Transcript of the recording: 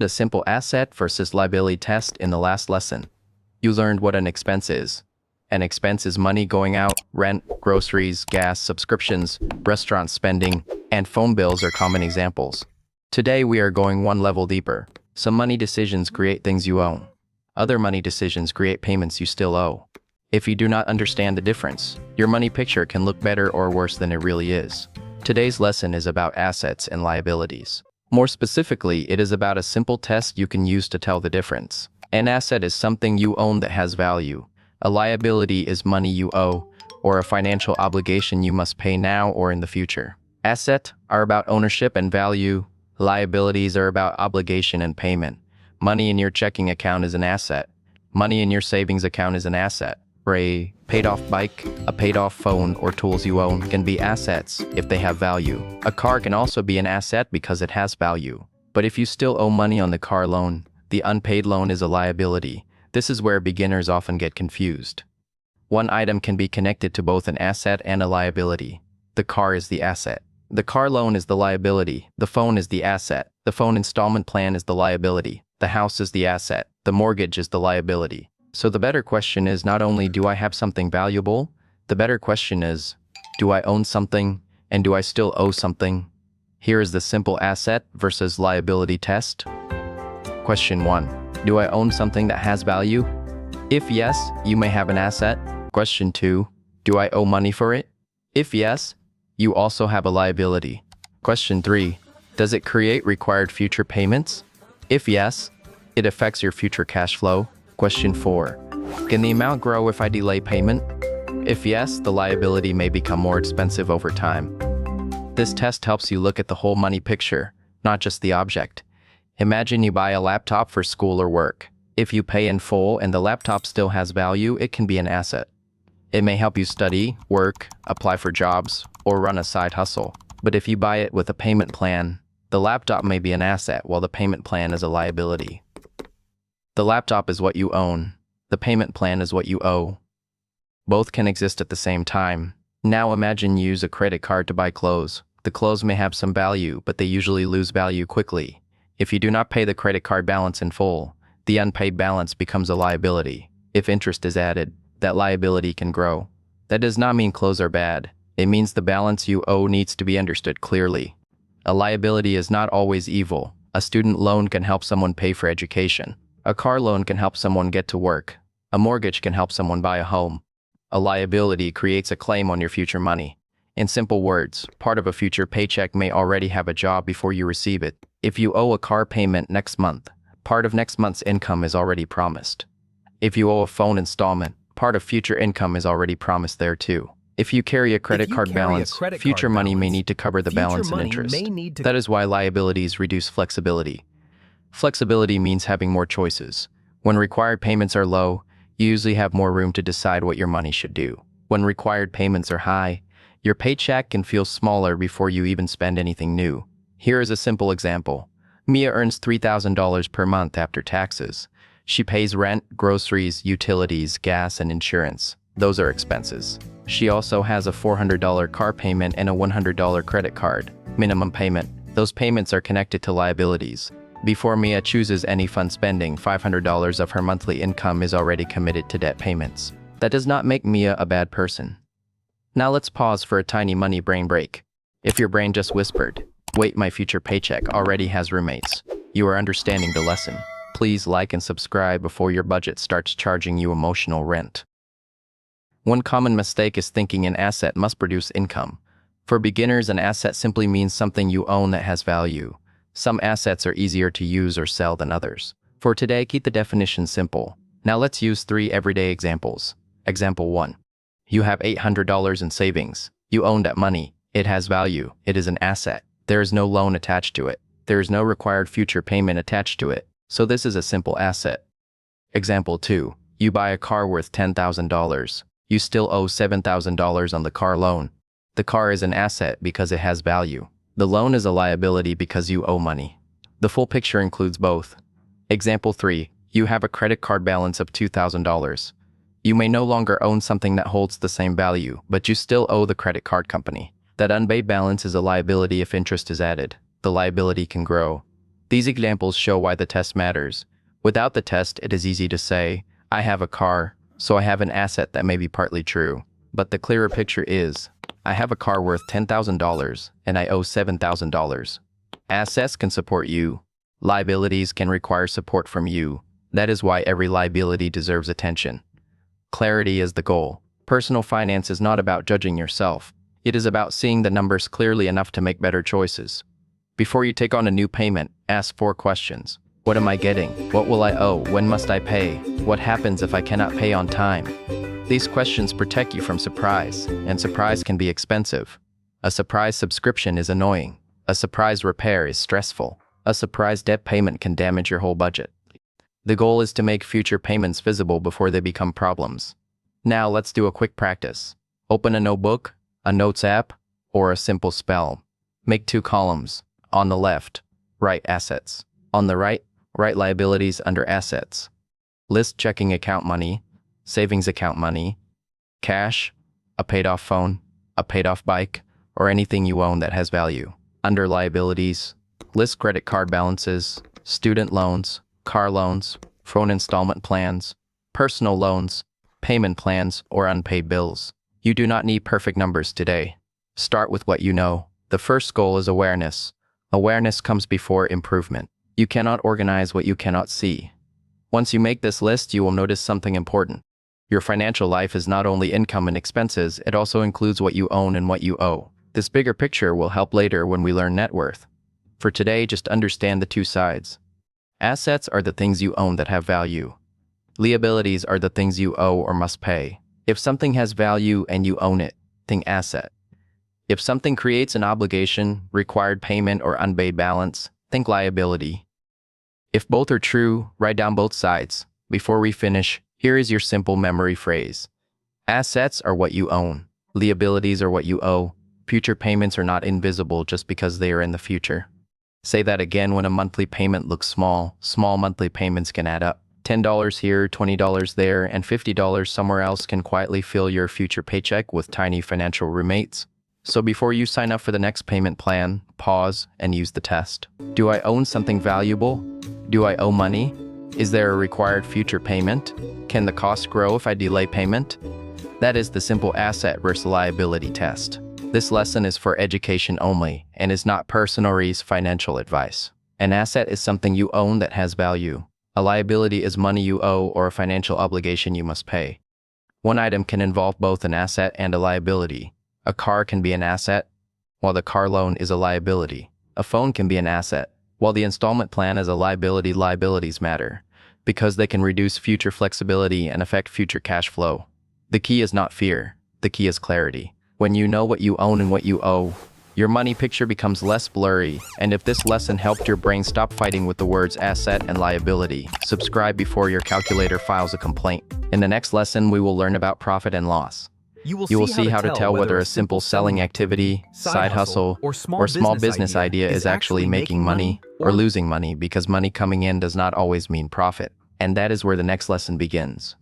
The simple asset versus liability test in the last lesson. You learned what an expense is. An expense is money going out, rent, groceries, gas, subscriptions, restaurant spending, and phone bills are common examples. Today we are going one level deeper. Some money decisions create things you own. Other money decisions create payments you still owe. If you do not understand the difference, your money picture can look better or worse than it really is. Today's lesson is about assets and liabilities. More specifically, it is about a simple test you can use to tell the difference. An asset is something you own that has value. A liability is money you owe, or a financial obligation you must pay now or in the future. Assets are about ownership and value. Liabilities are about obligation and payment. Money in your checking account is an asset. Money in your savings account is an asset. A paid-off bike, a paid-off phone, or tools you own can be assets if they have value. A car can also be an asset because it has value. But if you still owe money on the car loan, the unpaid loan is a liability. This is where beginners often get confused. One item can be connected to both an asset and a liability. The car is the asset. The car loan is the liability. The phone is the asset. The phone installment plan is the liability. The house is the asset. The mortgage is the liability. So the better question is not only do I have something valuable, the better question is, do I own something and do I still owe something? Here is the simple asset versus liability test. Question 1. Do I own something that has value? If yes, you may have an asset. Question 2. Do I owe money for it? If yes, you also have a liability. Question 3. Does it create required future payments? If yes, it affects your future cash flow. Question 4. Can the amount grow if I delay payment? If yes, the liability may become more expensive over time. This test helps you look at the whole money picture, not just the object. Imagine you buy a laptop for school or work. If you pay in full and the laptop still has value, it can be an asset. It may help you study, work, apply for jobs, or run a side hustle. But if you buy it with a payment plan, the laptop may be an asset while the payment plan is a liability. The laptop is what you own. The payment plan is what you owe. Both can exist at the same time. Now imagine you use a credit card to buy clothes. The clothes may have some value, but they usually lose value quickly. If you do not pay the credit card balance in full, the unpaid balance becomes a liability. If interest is added, that liability can grow. That does not mean clothes are bad. It means the balance you owe needs to be understood clearly. A liability is not always evil. A student loan can help someone pay for education. A car loan can help someone get to work. A mortgage can help someone buy a home. A liability creates a claim on your future money. In simple words, part of a future paycheck may already have a job before you receive it. If you owe a car payment next month, part of next month's income is already promised. If you owe a phone installment, part of future income is already promised there too. If you carry a credit card balance, future money may need to cover the balance and interest. That is why liabilities reduce flexibility. Flexibility means having more choices. When required payments are low, you usually have more room to decide what your money should do. When required payments are high, your paycheck can feel smaller before you even spend anything new. Here is a simple example. Mia earns $3,000 per month after taxes. She pays rent, groceries, utilities, gas, and insurance. Those are expenses. She also has a $400 car payment and a $100 credit card minimum payment. Those payments are connected to liabilities. Before Mia chooses any fun spending, $500 of her monthly income is already committed to debt payments. That does not make Mia a bad person. Now let's pause for a tiny money brain break. If your brain just whispered, "Wait, my future paycheck already has roommates," you are understanding the lesson. Please like and subscribe before your budget starts charging you emotional rent. One common mistake is thinking an asset must produce income. For beginners, an asset simply means something you own that has value. Some assets are easier to use or sell than others. For today, keep the definition simple. Now let's use 3 everyday examples. Example 1. You have $800 in savings. You own that money. It has value. It is an asset. There is no loan attached to it. There is no required future payment attached to it. So this is a simple asset. Example 2. You buy a car worth $10,000. You still owe $7,000 on the car loan. The car is an asset because it has value. The loan is a liability because you owe money. The full picture includes both. Example 3. You have a credit card balance of $2,000. You may no longer own something that holds the same value, but you still owe the credit card company. That unpaid balance is a liability if interest is added. The liability can grow. These examples show why the test matters. Without the test, it is easy to say, I have a car, so I have an asset that may be partly true. But the clearer picture is, I have a car worth $10,000 and I owe $7,000. Assets can support you. Liabilities can require support from you. That is why every liability deserves attention. Clarity is the goal. Personal finance is not about judging yourself. It is about seeing the numbers clearly enough to make better choices. Before you take on a new payment, ask 4 questions. What am I getting? What will I owe? When must I pay? What happens if I cannot pay on time? These questions protect you from surprise, and surprise can be expensive. A surprise subscription is annoying. A surprise repair is stressful. A surprise debt payment can damage your whole budget. The goal is to make future payments visible before they become problems. Now let's do a quick practice. Open a notebook, a notes app, or a simple spell. Make 2 columns. On the left, write assets. On the right, write liabilities under assets. List checking account money, savings account money, cash, a paid-off phone, a paid-off bike, or anything you own that has value. Under liabilities, list credit card balances, student loans, car loans, phone installment plans, personal loans, payment plans, or unpaid bills. You do not need perfect numbers today. Start with what you know. The first goal is awareness. Awareness comes before improvement. You cannot organize what you cannot see. Once you make this list, you will notice something important. Your financial life is not only income and expenses, it also includes what you own and what you owe. This bigger picture will help later when we learn net worth. For today, just understand the 2 sides. Assets are the things you own that have value. Liabilities are the things you owe or must pay. If something has value and you own it, think asset. If something creates an obligation, required payment, or unpaid balance, think liability. If both are true, write down both sides. Before we finish, here is your simple memory phrase. Assets are what you own. Liabilities are what you owe. Future payments are not invisible just because they are in the future. Say that again. When a monthly payment looks small, small monthly payments can add up. $10 here, $20 there, and $50 somewhere else can quietly fill your future paycheck with tiny financial roommates. So before you sign up for the next payment plan, pause and use the test. Do I own something valuable? Do I owe money? Is there a required future payment? Can the cost grow if I delay payment? That is the simple asset versus liability test. This lesson is for education only and is not personal or financial advice. An asset is something you own that has value. A liability is money you owe or a financial obligation you must pay. One item can involve both an asset and a liability. A car can be an asset, while the car loan is a liability. A phone can be an asset, while the installment plan is a liability. Liabilities matter because they can reduce future flexibility and affect future cash flow. The key is not fear. The key is clarity. When you know what you own and what you owe, your money picture becomes less blurry. And if this lesson helped your brain stop fighting with the words asset and liability, subscribe before your calculator files a complaint. In the next lesson, we will learn about profit and loss. You will see how to tell whether a simple selling activity, side hustle, or small business idea is actually making money or losing money, because money coming in does not always mean profit. And that is where the next lesson begins.